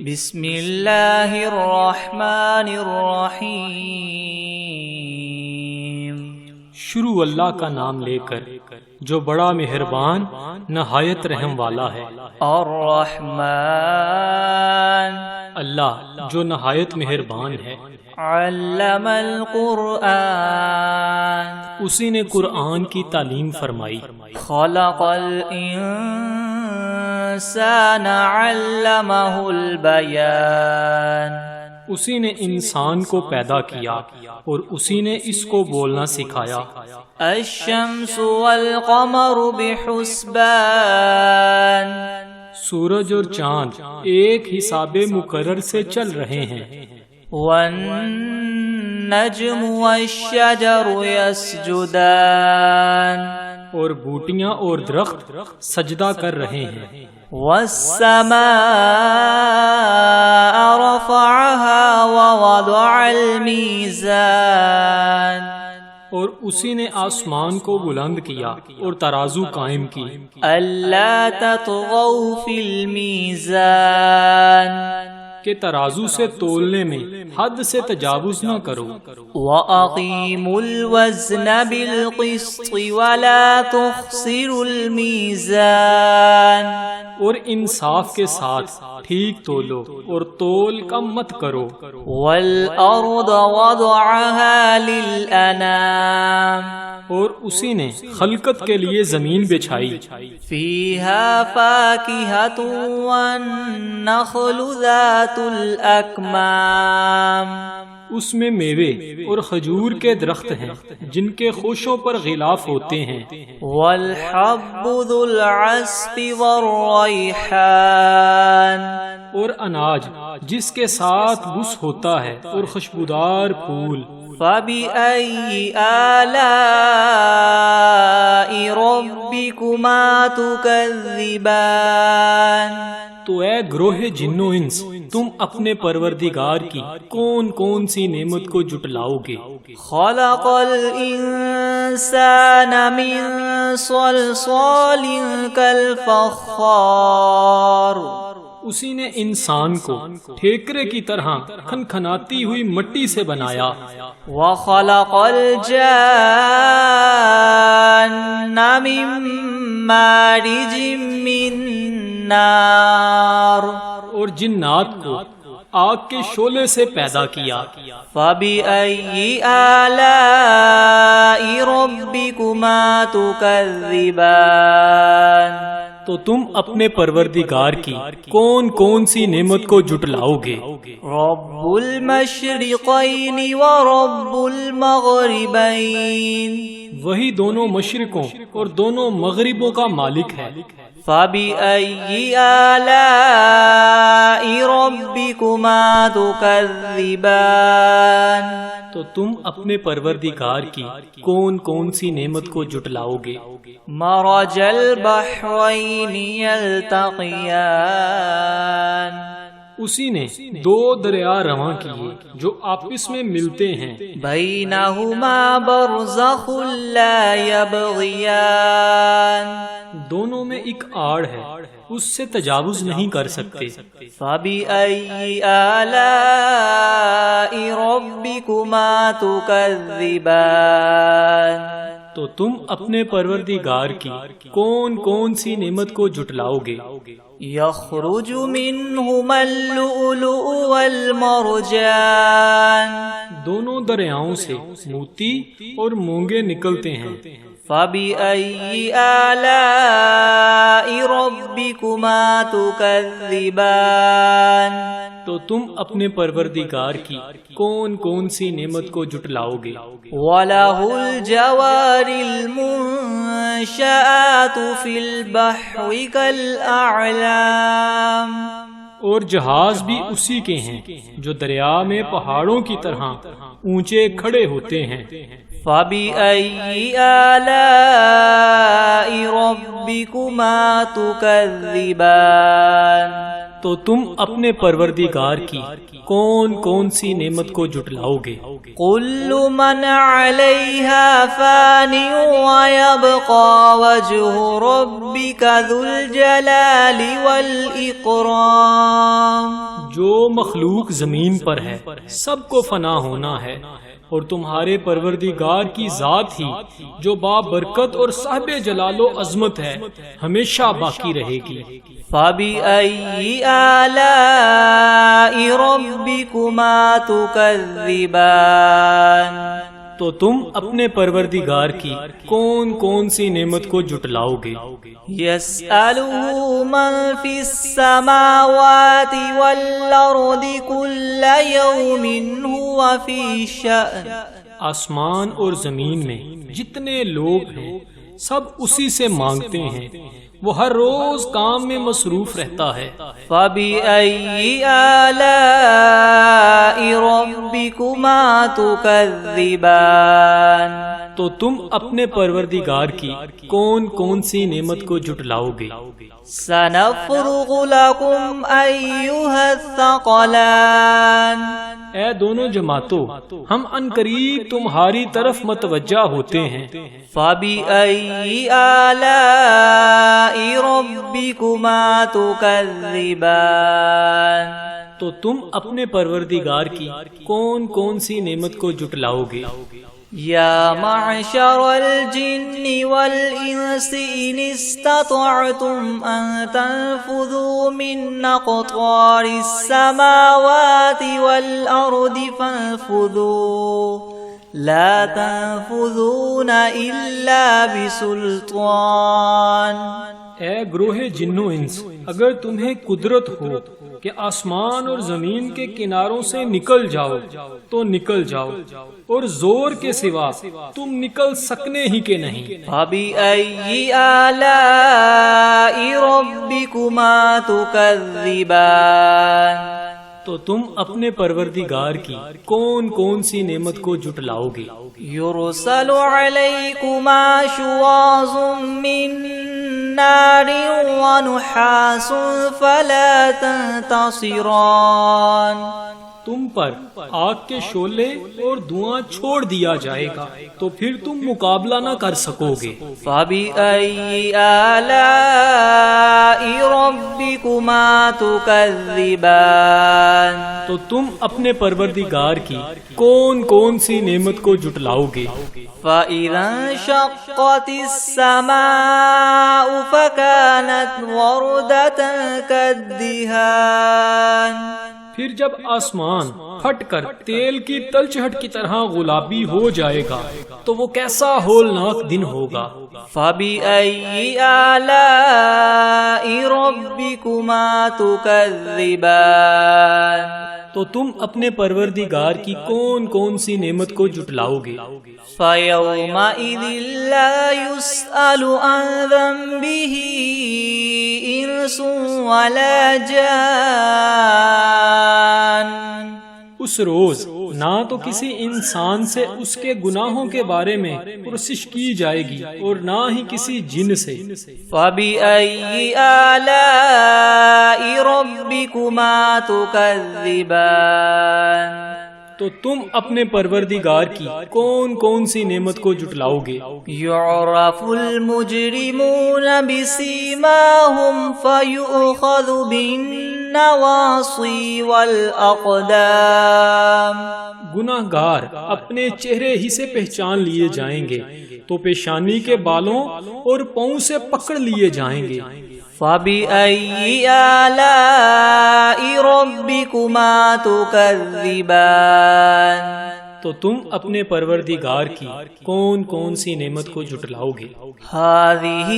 بسم اللہ الرحمن الرحیم۔ شروع اللہ کا نام لے کر جو بڑا مہربان نہایت رحم والا ہے۔ الرحمن، اللہ جو نہایت مہربان ہے۔ علم القرآن، اسی نے قرآن کی تعلیم فرمائی۔ خلق الانسان علمہ البیان، اسی نے انسان کو پیدا کیا اور اسی نے اس کو بولنا سکھایا۔ الشمس والقمر بحسبان، سورج اور چاند ایک حساب مقرر سے چل رہے ہیں۔ والنجم والشجر يسجدان، اور بوٹیاں اور درخت سجدہ کر رہے ہیں۔ والسماء رفعها ووضع الميزان، اور اسی نے آسمان کو بلند کیا اور ترازو قائم کی۔ ألا تطغوا في الميزان، کہ ترازو سے تولنے میں حد سے تجاوز نہ کرو۔ وَأَقِيمُوا الْوَزْنَ بِالْقِسْطِ وَلَا تُخْسِرُوا الْمِيزَانَ، اور انصاف کے ساتھ ٹھیک تولو اور تول کم مت کرو۔ وَالْأَرْضَ وَضَعَهَا لِلْأَنَامِ، اور اسی نے خلقت کے لیے زمین بچھائی۔ فِيهَا فَاكِهَةٌ وَالنَّخْلُ ذَاتُ الْأَكْمَامِ، اس میں میوے اور کھجور کے درخت ہیں جن کے خوشوں پر غلاف ہوتے ہیں۔ وَالْحَبُّ ذُو الْعَصْفِ وَالرَّيْحَانِ، اور اناج جس کے ساتھ بس ہوتا ہے اور خوشبودار پھول۔ فَبِأَيِّ آلَاءِ رَبِّكُمَا تُكَذِّبَانِ، تو اے گروہ جن و انس، تم اپنے پروردگار کی کون کون سی نعمت کو جٹلاؤ گے؟ خَلَقَ الْإِنسَانَ مِنْ صَلْصَالٍ كَالْفَخَّارِ، اسی نے انسان کو ٹھیکرے کی طرح کھنکھناتی ہوئی مٹی سے بنایا۔ وَخَلَقَ الْجَانَّ مِن مَّارِجٍ مِّن نَّارٍ، اور جنات کو آگ کے شعلے سے پیدا کیا۔ فَبِأَيِّ آلَاءِ رَبِّكُمَا تُكَذِّبَانِ، تو تم اپنے پروردگار کی کون کون سی نعمت کو جٹلاؤ گے؟ رب المشرقین ورب المغربین، وہی دونوں مشرقوں اور دونوں مغربوں کا مالک ہے۔ فَبِأَيِّ آلَاءِ رَبِّكُمَا تُكَذِّبَانِ، تو تم اپنے پروردگار کی کون کون سی نعمت کو جٹلاؤ گے؟ مرج البحرین یلتقیان، اسی نے دو دریا رواں کیے جو آپس میں ملتے ہیں۔ بینہما برزخ لا یبغیان، دونوں میں ایک آڑ ہے، اس سے تجاوز نہیں کر سکتے۔ فَبِأَيِّ آلَاءِ رَبِّكُمَا تُكَذِّبَانِ، تو تم اپنے پروردگار کی کون کون سی نعمت کو جٹلاؤ گے؟ یخرج منہما اللؤلؤ والمرجان، دونوں دریاؤں سے موتی اور مونگے نکلتے ہیں۔ فَبِأَيِّ آلَاءِ رَبِّكُمَا تُكَذِّبَانِ، تو تم اپنے پروردگار کی کون کون سی نعمت کو جٹلاؤ گے؟ وَلَهُ الْجَوَارِ الْمُنشَآتُ فِي الْبَحْرِ كَالْأَعْلَامِ، اور جہاز بھی اسی کے ہیں جو دریا میں پہاڑوں کی طرح اونچے کھڑے ہوتے ہیں۔ فَبِأَيِّ آلَاءِ رَبِّكُمَا تُكَذِّبَانِ، تو تم اپنے پروردگار کی کون کون سی نعمت کو جٹلاؤ گے؟ كل من عليها فان ويبقى وجه ربك ذو الجلال والإكرام، جو مخلوق زمین پر ہے سب کو فنا ہونا ہے، اور تمہارے پروردگار کی ذات ہی جو بابرکت اور صاحب جلال و عظمت ہے ہمیشہ باقی رہے گی۔ فَبِأَيِّ آلَاءِ رَبِّكُمَا تُكَذِّبَانِ، تو تم اپنے پروردگار کی کون کون سی نعمت کو جھٹلاؤ گے؟ يَسْأَلُهُ مَن فِي السَّمَاوَاتِ وَالْأَرْضِ كُلَّ يَوْمٍ هُوَ فِي شَأْنٍ، آسمان اور زمین میں جتنے لوگ ہیں سب اسی سے مانگتے ہیں، وہ ہر روز کام میں مصروف رہتا ہے۔ فَبِأَيِّ آلَاءِ رَبِّكُمَا تُكَذِّبَانِ، تو تم اپنے پروردگار کی کون کون سی نعمت کو جھٹلاؤ گے؟ سَنَفْرُغُ لَكُمْ أَيُّهَ الثَّقَلَانِ، اے دونوں جماعتوں، ہم عنقریب تمہاری طرف متوجہ ہوتے ہیں۔ فَبِأَيِّ آلَاءِ رَبِّكُمَا تُكَذِّبَانِ، تو تم اپنے پروردگار کی کون کون سی نعمت کو جھٹلاؤ گے؟ یا معشر الجن والانس ان استطعتم ان تنفذوا من اقطار السماوات والارض فانفذوا لا تنفذون الا بسلطان۔ اے گروہ جن و انس، اگر تمہیں قدرت ہو کہ آسمان اور زمین کے کناروں سے نکل جاؤ تو نکل جاؤ، اور زور کے سوا تم نکل سکنے ہی کے نہیں۔ فَبِأَيِّ آلَاءِ رَبِّكُمَا تُكَذِّبَانِ، تو تم اپنے پروردگار کی کون کون سی نعمت کو جھٹلاؤ گے؟ يُرْسَلُ عَلَيْكُمَا شُوَاظٌ مِّن نَّارٍ وَنُحَاسٌ فَلَا تَنتَصِرَانِ، تم پر آگ کے شعلے اور دھواں چھوڑ دیا جائے گا تو پھر تم مقابلہ نہ کر سکو گے۔ فَبِأَيِّ آلَاءِ رَبِّكُمَا تُكَذِّبَانِ، تو تم اپنے پروردگار کی کون کون سی نعمت کو جھٹلاؤ گے؟ فَإِذَا انشَقَّتِ السَّمَاءُ فَكَانَتْ وَرْدَةً كَالدِّهَانِ، پھر جب آسمان پھٹ کر تیل کی تلچھٹ کی طرح گلابی ہو جائے گا تو وہ کیسا ہولناک دن ہوگا۔ فَبِأَيِّ آلَاءِ رَبِّكُمَا تُكَذِّبَانِ، تو تم اپنے پروردگار کی کون کون سی نعمت کو جھٹلاؤ گے؟ فَيَوْمَئِذٍ لَا يُسْأَلُ عَنْ ذَنبِهِ إِنسٌ وَلَا جَانٌ، اس روز نہ تو کسی انسان سے اس کے گناہوں کے بارے میں پرسش کی جائے گی اور نہ ہی کسی جن سے۔ فَبِأَيِّ آلَاءِ رَبِّكُمَا تُكَذِّبَانِ، تو تم اپنے پروردگار کی کون کون سی نعمت کو جھٹلاؤ گے؟ يُعْرَفُ الْمُجْرِمُونَ بِسِيمَاهُمْ فَيُؤْخَذُ بِالنَّوَاصِي وَالْأَقْدَامِ، گناہگار اپنے چہرے ہی سے پہچان لیے جائیں گے تو پیشانی کے بالوں اور پاؤں سے پکڑ لیے جائیں گے۔ فَبِأَيِّ آلَاءِ رَبِّكُمَا تُكَذِّبَانِ، تو تم اپنے پروردگار کی کون کون سی نعمت کو جھٹلاؤ گے؟ هَذِهِ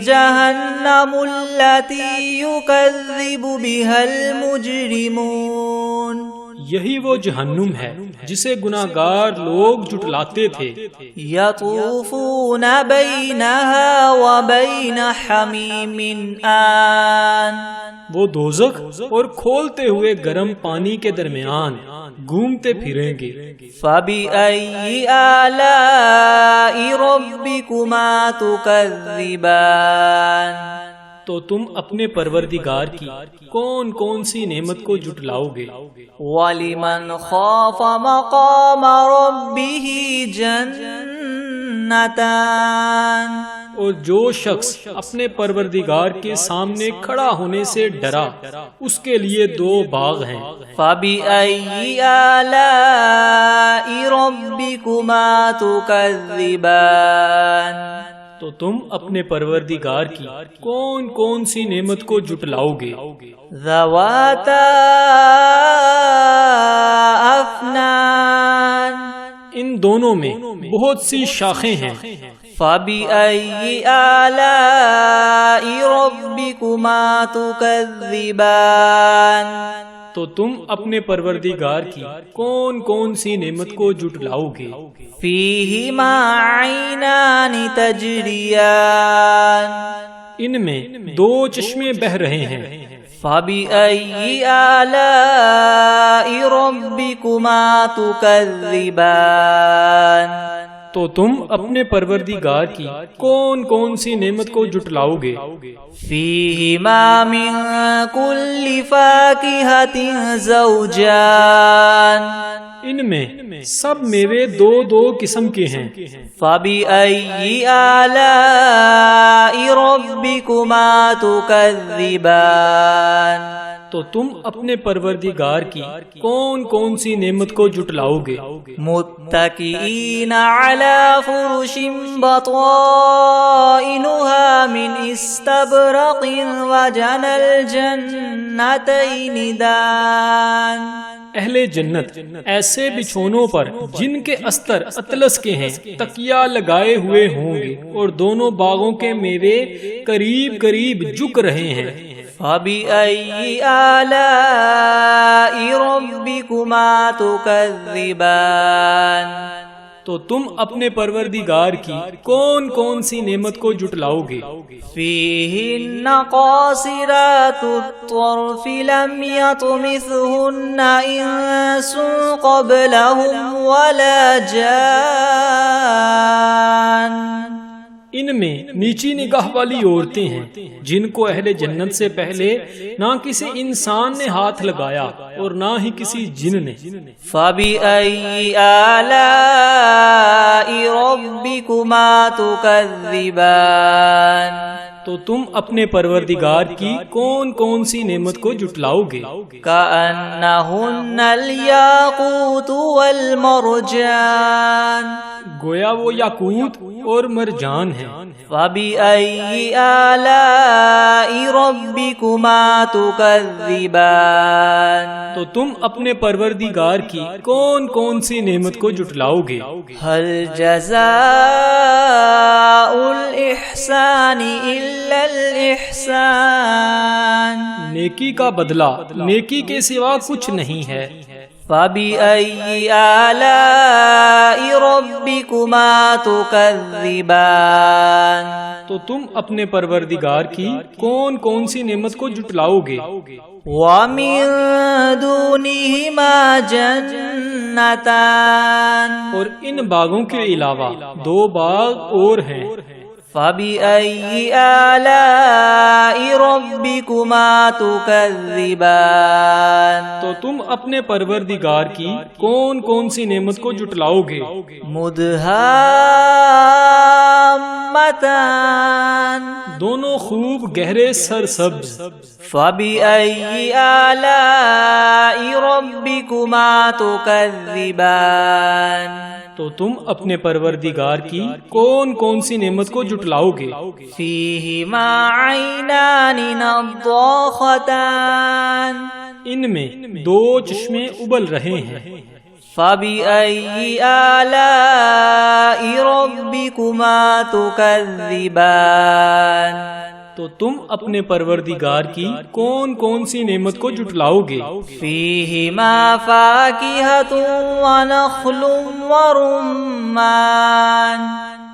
جَهَنَّمُ الَّتِي يُكَذِّبُ بِهَا الْمُجْرِمُونَ، یہی وہ جہنم ہے جسے گناہگار لوگ جھٹلاتے تھے۔ يَطُوفُونَ بَيْنَهَا وَبَيْنَ حَمِيمٍ آن، وہ دوزخ اور کھولتے ہوئے گرم پانی کے درمیان گھومتے پھریں گے۔ فَبِأَيِّ آلَاءِ رَبِّكُمَا تُكَذِّبَانِ، تو تم اپنے پروردگار کی کون کون سی نعمت کو جھٹلاؤ گے؟ وَلِمَنْ خَافَ مَقَامَ رَبِّهِ جَنَّتَانِ، اور جو شخص اپنے پروردگار کے سامنے کھڑا ہونے سے ڈرا اس کے لیے 2 باغ ہیں۔ فَبِأَيِّ آلَاءِ رَبِّكُمَا تُكَذِّبَانِ تو تم اپنے پروردگار کی کون کون سی نعمت کو جھٹلاؤ گے؟ ذَوَاتَا أَفْنَانٍ ان دونوں میں بہت سی شاخیں ہیں۔ فَبِأَيِّ آلَاءِ رَبِّكُمَا تُكَذِّبَانِ تو تم اپنے پروردگار کی کون کون سی نعمت کو جھٹلاؤ گے؟ فِيهِمَا عَيْنَانِ تَجْرِيَانِ ان میں 2 چشمے بہہ رہے ہیں۔ فَبِأَيِّ آلَاءِ رَبِّكُمَا تُكَذِّبَانِ تو تم اپنے پروردگار کی کون کون سی نعمت کو جھٹلاؤ گے؟ فِيهِمَا مِن كُلِّ فَاكِهَةٍ زَوْجَانِ ان میں سب میوے 2 قسم کے ہیں۔ فَبِأَيِّ آلَاءِ رَبِّكُمَا تُكَذِّبَانِ تو تم اپنے پروردگار کی کون کون سی نعمت کو جھٹلاؤ گے؟ متكئين على فرش بطائنها من استبرق وجنى الجنتين دان اہل جنت ایسے بچھونوں پر جن کے استر اطلس کے ہیں تکیہ لگائے ہوئے ہوں گے اور دونوں باغوں کے میوے قریب قریب جھک رہے ہیں۔ فَبِأَيِّ آلَاءِ رَبِّكُمَا تُكَذِّبَانِ تو تم اپنے پروردگار کی کون کون سی نعمت کو جھٹلاؤ گے؟ فِيهِنَّ قَاصِرَاتُ الطَّرْفِ لَمْ يَطْمِثْهُنَّ إِنسٌ قَبْلَهُمْ وَلَا جَانٌّ ان میں نیچی نگاہ والی عورتیں ہیں جن کو اہل جنت سے پہلے نہ کسی انسان نے ہاتھ لگایا اور نہ ہی کسی جن نے۔ فَبِأَيِّ آلَاءِ رَبِّكُمَا تُكَذِّبَانِ تو تم اپنے پروردگار کی کون کون سی نعمت کو جھٹلاؤ گے؟ كَأَنَّهُنَّ الْيَاقُوتُ وَالْمَرْجَانُ گویا وہ یاقوت اور مرجان ہیں۔ فَبِأَيِّ آلَاءِ رَبِّكُمَا تُكَذِّبَانِ تو تم اپنے پروردگار کی کون کون سی نعمت کو جھٹلاؤ گے؟ هَلْ جَزَاءُ الْإِحْسَانِ إِلَّا الْإِحْسَانُ نیکی کا بدلہ نیکی کے سوا کچھ نہیں ہے۔ فَبِأَيِّ آلَاءِ رَبِّكُمَا تُكَذِّبَانِ تو تم اپنے پروردگار کی کون کون سی نعمت کو جھٹلاؤ گے؟ وَمِن دُونِهِمَا جَنَّتَانِ اور ان باغوں کے علاوہ 2 باغ اور ہیں۔ فَبِأَيِّ آلَاءِ رَبِّكُمَا تُكَذِّبَانِ تو تم اپنے پروردگار کی کون کون سی نعمت کو جھٹلاؤ گے؟ مُدْهَامَّتَانِ دونوں خوب گہرے سرسبز۔ فَبِأَيِّ آلَاءِ رَبِّكُمَا تُكَذِّبَانِ تو تم اپنے پروردگار کی کون کون سی نعمت کو جھٹلاؤ گے؟ فِيهِمَا عَيْنَانِ نَضَّاخَتَانِ ان میں 2 چشمے ابل رہے ہیں۔ فَبِأَيِّ آلَاءِ رَبِّكُمَا تُكَذِّبَانِ تو تم اپنے پروردگار کی کون کون سی نعمت کو جھٹلاؤ گے؟ فِيهِمَا فَاكِهَةٌ وَنَخْلٌ وَرُمَّانٌ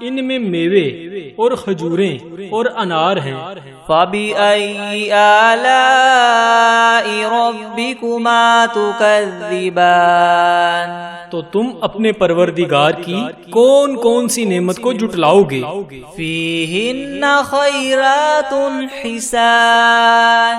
ان میں میوے اور کھجوریں اور انار ہیں۔ فَبِأَيِّ آلَاءِ رَبِّكُمَا تُكَذِّبَانِ تو تم اپنے پروردگار کی کون کون سی نعمت کو جھٹلاؤ گے؟ فِيهِنَّ خَيْرَاتٌ حِسَانٌ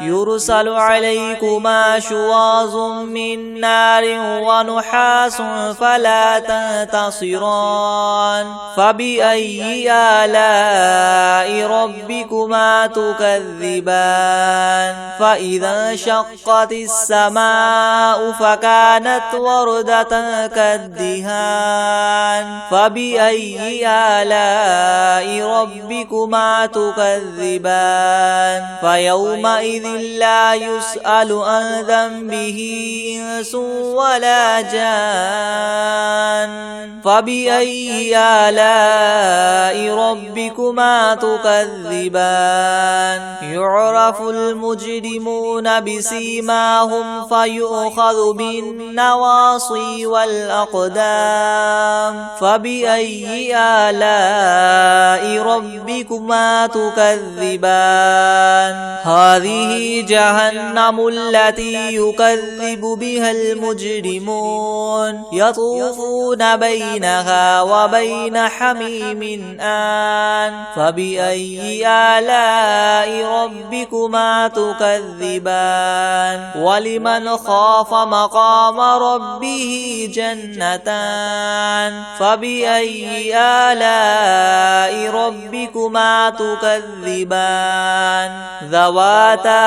يرسل عليكما شواظ من نار ونحاس فلا تنتصران فبأي آلاء ربكما تكذبان فإذا انشقت السماء فكانت وردة كالدهان فبأي آلاء ربكما تكذبان فيومئذ لا يسأل عن ذنبه إنس ولا جان فبأي آلاء ربكما تكذبان يعرف المجرمون بسيماهم فيؤخذ بالنواصي والأقدام فبأي آلاء ربكما تكذبان هذه جهنم التي يكذب بها المجرمون يطوفون بينها وبين حميم آن فبأي آلاء ربكما تكذبان ولمن خاف مقام ربه جنتان فبأي آلاء ربكما تكذبان ذواتا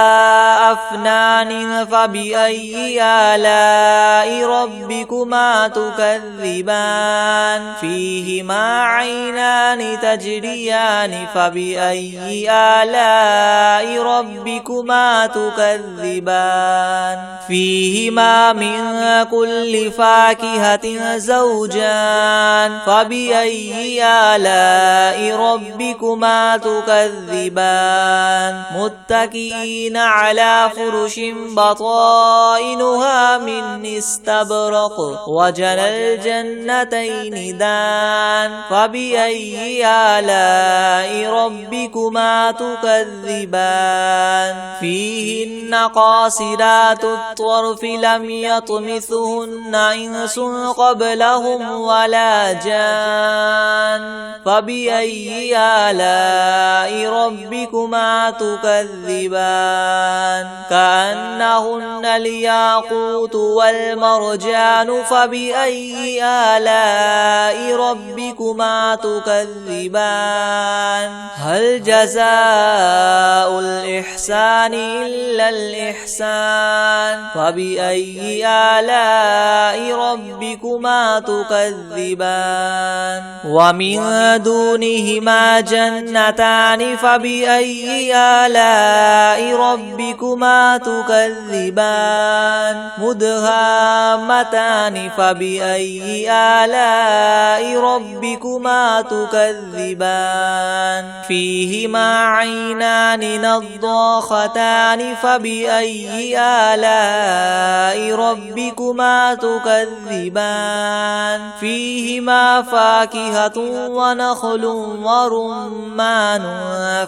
أفنان فبأي آلاء ربكما تكذبان فيهما عينان تجريان فبأي آلاء ربكما تكذبان فيهما من كل فاكهة زوجان فبأي آلاء ربكما تكذبان متكئين على فرش بطائنها من استبرق وجنى الجنتين دان فبأي آلاء ربكما تكذبان فيهن قاصرات الطرف لم يطمثهن إنس قبلهم ولا جان فبأي آلاء ربكما تكذبان كأنهن الياقوت والمرجان فبأي آلاء ربكما تكذبان هل جزاء الإحسان إلا الإحسان فبأي آلاء ربكما تكذبان ومن دونهما جنتان فبأي آلاء ربكما تكذبان مدهامتان فبأي آلاء ربكما تكذبان فيهما عينان نضاختان فبأي آلاء ربكما تكذبان فيهما فاكهة ونخل ورمان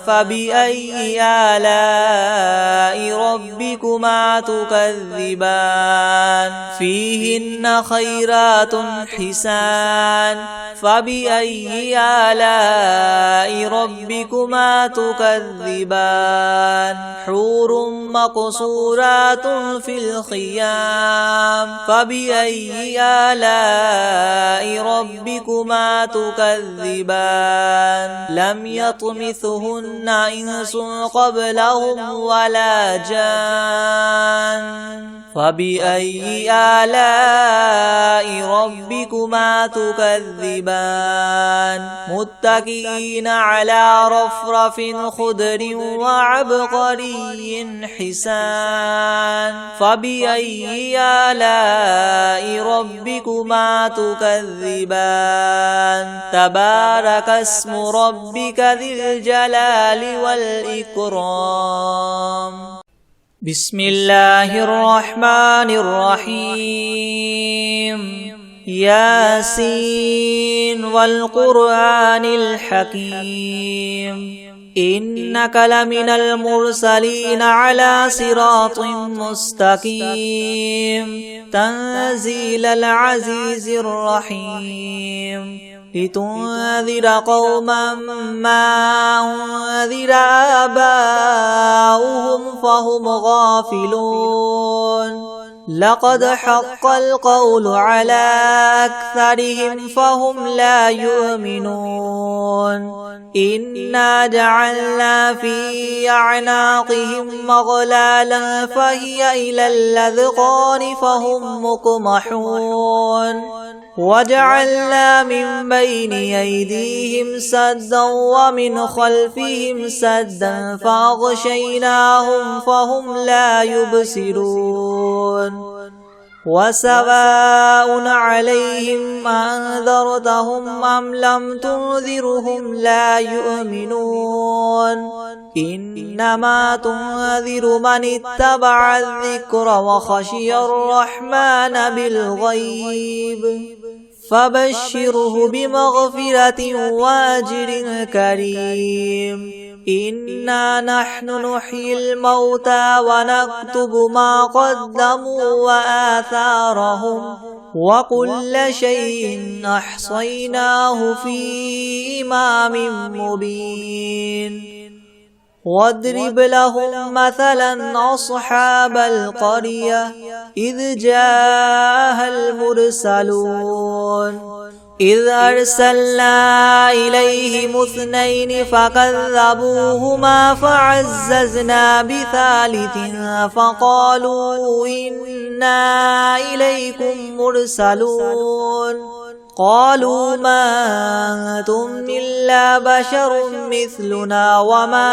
فبأي آلاء ربكما تكذبان فيهن خيرات حسان فبأي آلاء ربكما تكذبان حور مقصورات في الخيام فبأي آلاء ربكما تكذبان لم يطمثهن إنس قبلهم ولا جان فبأي آلاء ربكما تكذبان متكئين على رفرف خضر وعبقري حسان فبأي آلاء ربكما تكذبان تبارك اسم ربك ذي الجلال والإكرام بسم الله الرحمن الرحيم ياسين والقرآن الحكيم إنك لمن المرسلين على صراط مستقيم تنزيل العزيز الرحيم لتنذر قوما ما أنذر آباؤهم فهم غافلون لقد حق القول على أكثرهم فهم لا يؤمنون إنا جعلنا في أعناقهم مغلالا فهي إلى الأذقان فهم مقمحون وجعلنا من بين أيديهم سدا ومن خلفهم سدا فأغشيناهم فهم لا يبصرون وسواء عليهم أنذرتهم أم لم تنذرهم لا يؤمنون إنما تنذر من اتبع الذكر وخشي الرحمن بالغيب فبشره بمغفرة وأجر كريم إنا نحن نحيي الموتى ونكتب ما قدموا وآثارهم وكل شيء أحصيناه في إمام مبين واضرب لهم مثلا أصحاب القرية إذ جاءها المرسلون إذ أرسلنا إليهم 2 فكذبوهما فعززنا ب3 فقالوا إنا إليكم مرسلون قالوا ما أنتم إلا بشر مثلنا وما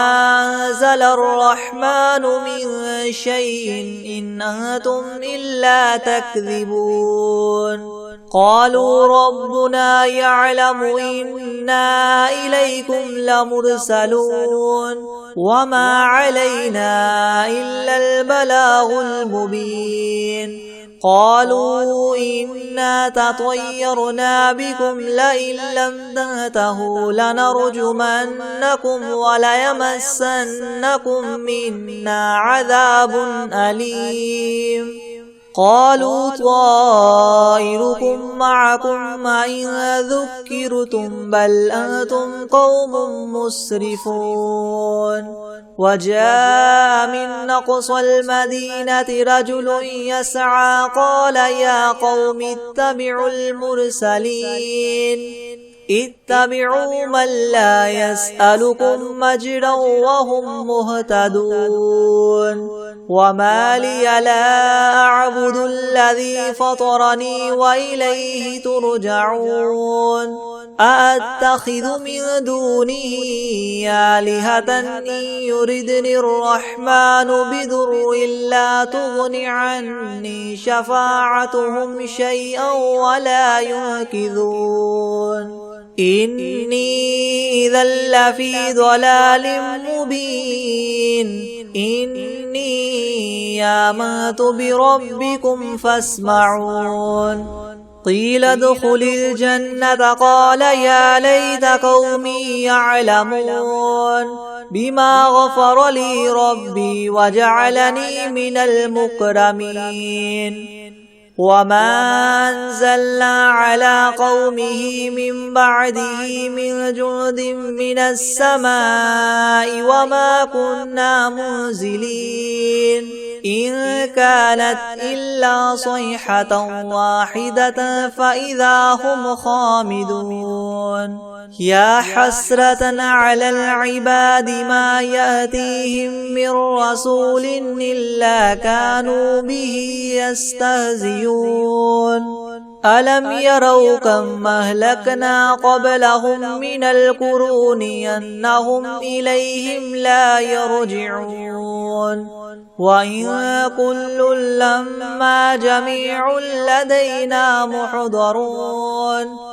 أنزل الرحمن من شيء إن أنتم إلا تكذبون قالوا ربنا يعلم إنا إليكم لمرسلون وما علينا إلا البلاغ المبين قالوا إنا تطيرنا بكم لئن لم تنتهوا لنرجمنكم وليمسنكم منا عذاب أليم قالوا طائركم معكم إن ذكرتم بل أنتم قوم مسرفون وجاء من أقصى المدينة رجل يسعى قال يا قوم اتبعوا المرسلين اتبعوا من لا يسألكم مجرا وهم مهتدون وما لي لا أعبد الذي فطرني وإليه ترجعون أأتخذ من دونه آلهة إن يردني الرحمن بضر لا تغن عني شفاعتهم شيئا ولا ينقذون إني إذا لفي ضلال مبين إني آمنت بربكم فاسمعون قيل ادخل الجنة قال يا ليت قومي يعلمون بما غفر لي ربي وجعلني من المكرمين وما أنزلنا على قومه من بعده من جند من السماء وما كنا منزلين إن كانت إلا صيحة واحدة فإذا هم خامدون يا حسرة على العباد ما يأتيهم من رسول إلا كانوا به يستهزئون ألم يروا كم أهلكنا قبلهم من القرون أنهم إليهم لا يرجعون وإن كل لما جميع لدينا محضرون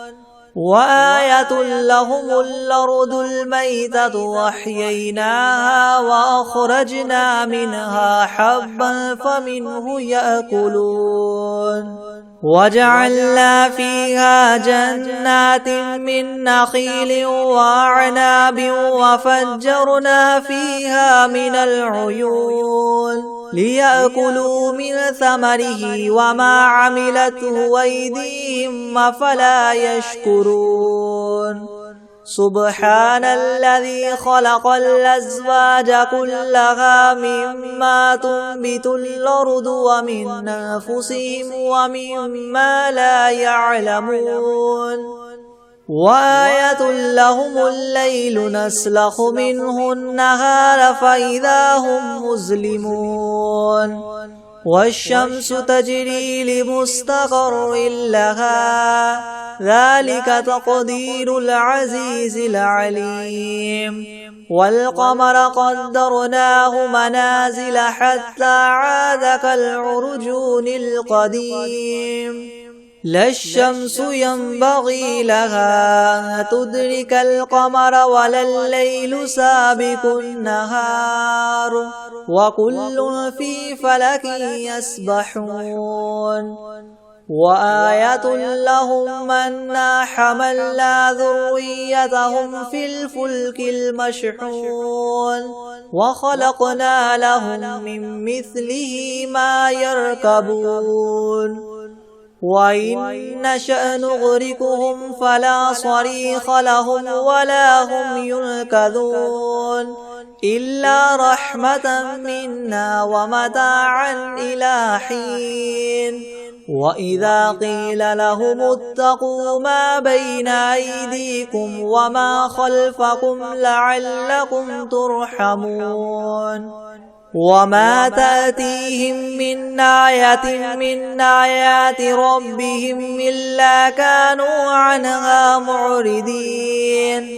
وآية لهم الأرض الميتة وأحييناها وأخرجنا منها حبا فمنه يأكلون وجعلنا فيها جنات من نخيل وأعناب وفجرنا فيها من العيون ليأكلوا من ثمره وما عملته أيديهم أفلا يشكرون سبحان الذي خلق الأزواج كلها مما تنبت الأرض ومن أنفسهم ومما لا يعلمون وآية لهم الليل نسلخ منه النهار فإذا هم مظلمون والشمس تجري لمستقر لها ذلك تقدير العزيز العليم والقمر قدرناه منازل حتى عاد كالعرجون القديم لا الشمس ينبغي لها تدرك القمر ولا الليل سابق النهار وكل في فلك يسبحون وآية لهم أنا حملنا ذريتهم في الفلك المشحون وخلقنا لهم من مثله ما يركبون وإن نشأ نغرقهم فلا صريخ لهم ولا هم ينقذون إلا رحمة منا ومتاعا إلى حين وإذا قيل لهم اتقوا ما بين أيديكم وما خلفكم لعلكم ترحمون وما تأتيهم من آية من آيات ربهم إلا كانوا عنها معرضين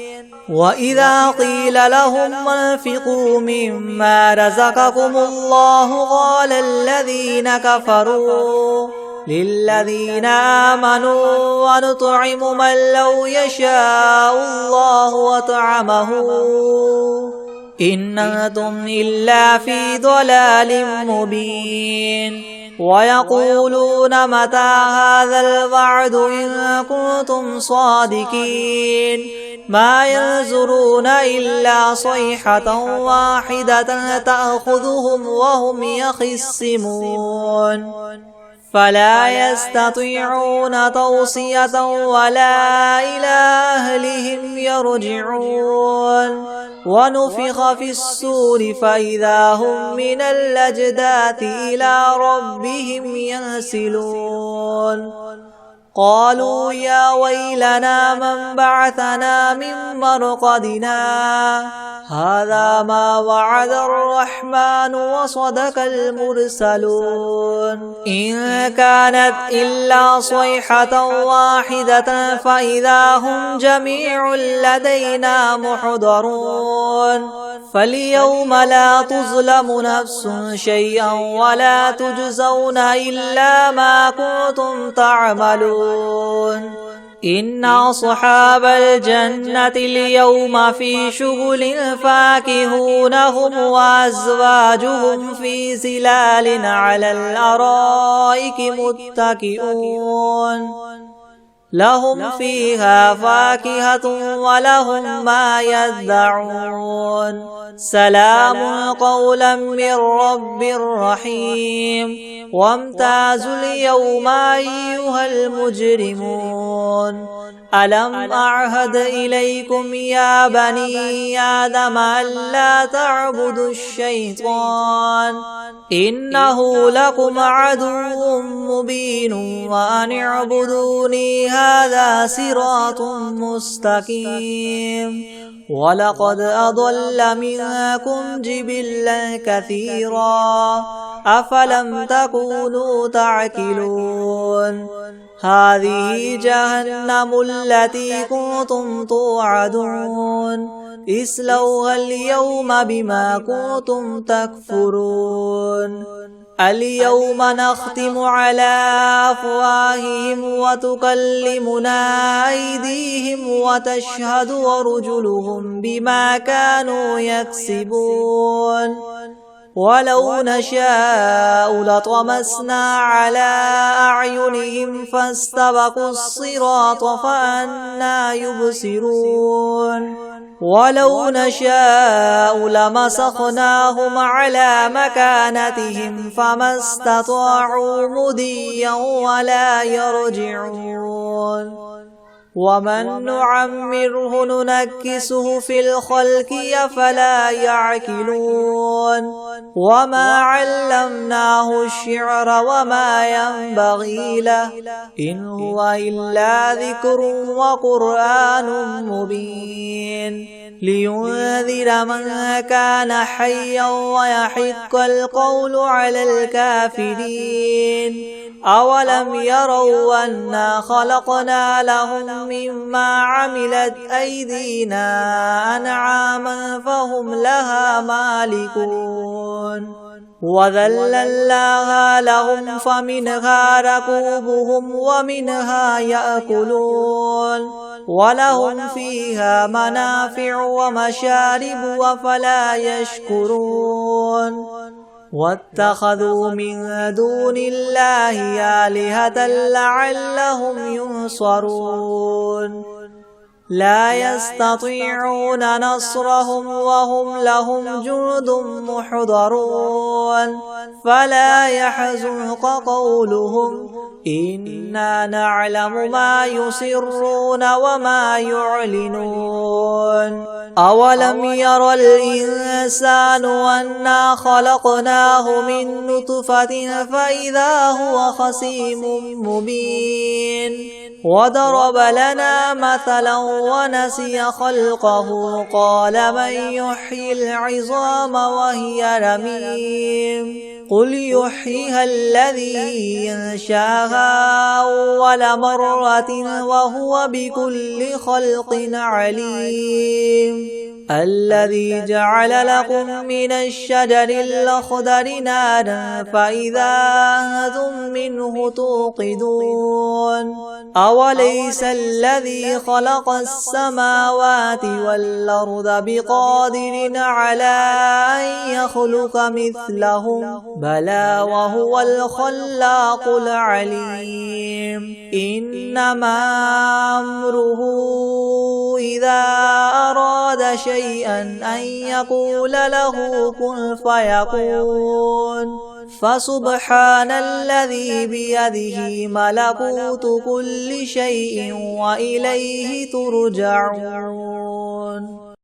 وإذا قيل لهم انفقوا مما رزقكم الله قال الذين كفروا للذين آمنوا ونطعم من لو يشاء الله وطعمه إن أنتم إلا في ضلال مبين ويقولون متى هذا الوعد إن كنتم صادقين ما ينظرون إلا صيحة واحدة تأخذهم وهم يخصمون فلا يستطيعون توصية ولا إلى أهلهم يرجعون ونفخ في الصور فإذا هم من الأجداث إلى ربهم ينسلون قالوا يا ويلنا من بعثنا من مرقدنا هذا ما وعد الرحمن وصدق المرسلون إن كانت إلا صيحة واحدة فإذا هم جميع لدينا محضرون فاليوم لا تظلم نفس شيئا ولا تجزون إلا ما كنتم تعملون إن أصحاب الجنة اليوم في شغل فاكهون هم وأزواجهم في ظلال على الأرائك متكئون لهم فيها فاكهة ولهم ما يدعون سلام قولا من رب رحيم وامتازوا اليوم أيها المجرمون ألم أعهد إليكم يا بني آدم ألا تعبدوا الشيطان إنه لكم عدو مبين وأن اعبدوني هذا صراط مستقيم ولقد أضل منكم جبلا كثيرا أفلم تكونوا تعقلون هذه جهنم التي كنتم توعدون اصلوها اليوم بما كنتم تكفرون اليوم نختم على أفواههم وتكلمنا أيديهم وتشهد أرجلهم بما كانوا يكسبون ولو نشاء لطمسنا على أعينهم فاستبقوا الصراط فأنى يبصرون ولو نشاء لمسخناهم على مكانتهم فما استطاعوا مضيا ولا يرجعون ومن نعمره ننكسه في الخلق أفلا يعقلون وما علمناه الشعر وما ينبغي له إن هو إلا ذكر وقرآن مبين لينذر من كان حيا ويحق القول على الكافرين أولم يروا أنا خلقنا لهم مما عملت أيدينا أنعاما فهم لها مالكون وذللناها لهم فمنها ركوبهم ومنها يأكلون ولهم فيها منافع ومشارب أفلا يشكرون واتخذوا من دون الله آلهة لعلهم ينصرون لا يستطيعون نصرهم وهم لهم جند محضرون فلا يحزنك قولهم إنا نعلم ما يسرون وما يعلنون أولم ير الإنسان أنا خلقناه من نطفة فإذا هو خصيم مبين وضرب لنا مثلا ونسي خلقه قال من يحيي العظام وهي رميم قل يحييها الذي ينشاها أول مرة وهو بكل خلق عليم الذي جعل لكم من الشجر الأخضر نارا فإذا أنتم منه توقدون أوليس الذي خلق السماوات والأرض بقادر على أن يخلق مثلهم بلى وهو الخلاق العليم إنما أمره إذا أراد شيئا أن يقول له كن فيكون فسبحان الذي بيده ملكوت كل شيء وإليه ترجعون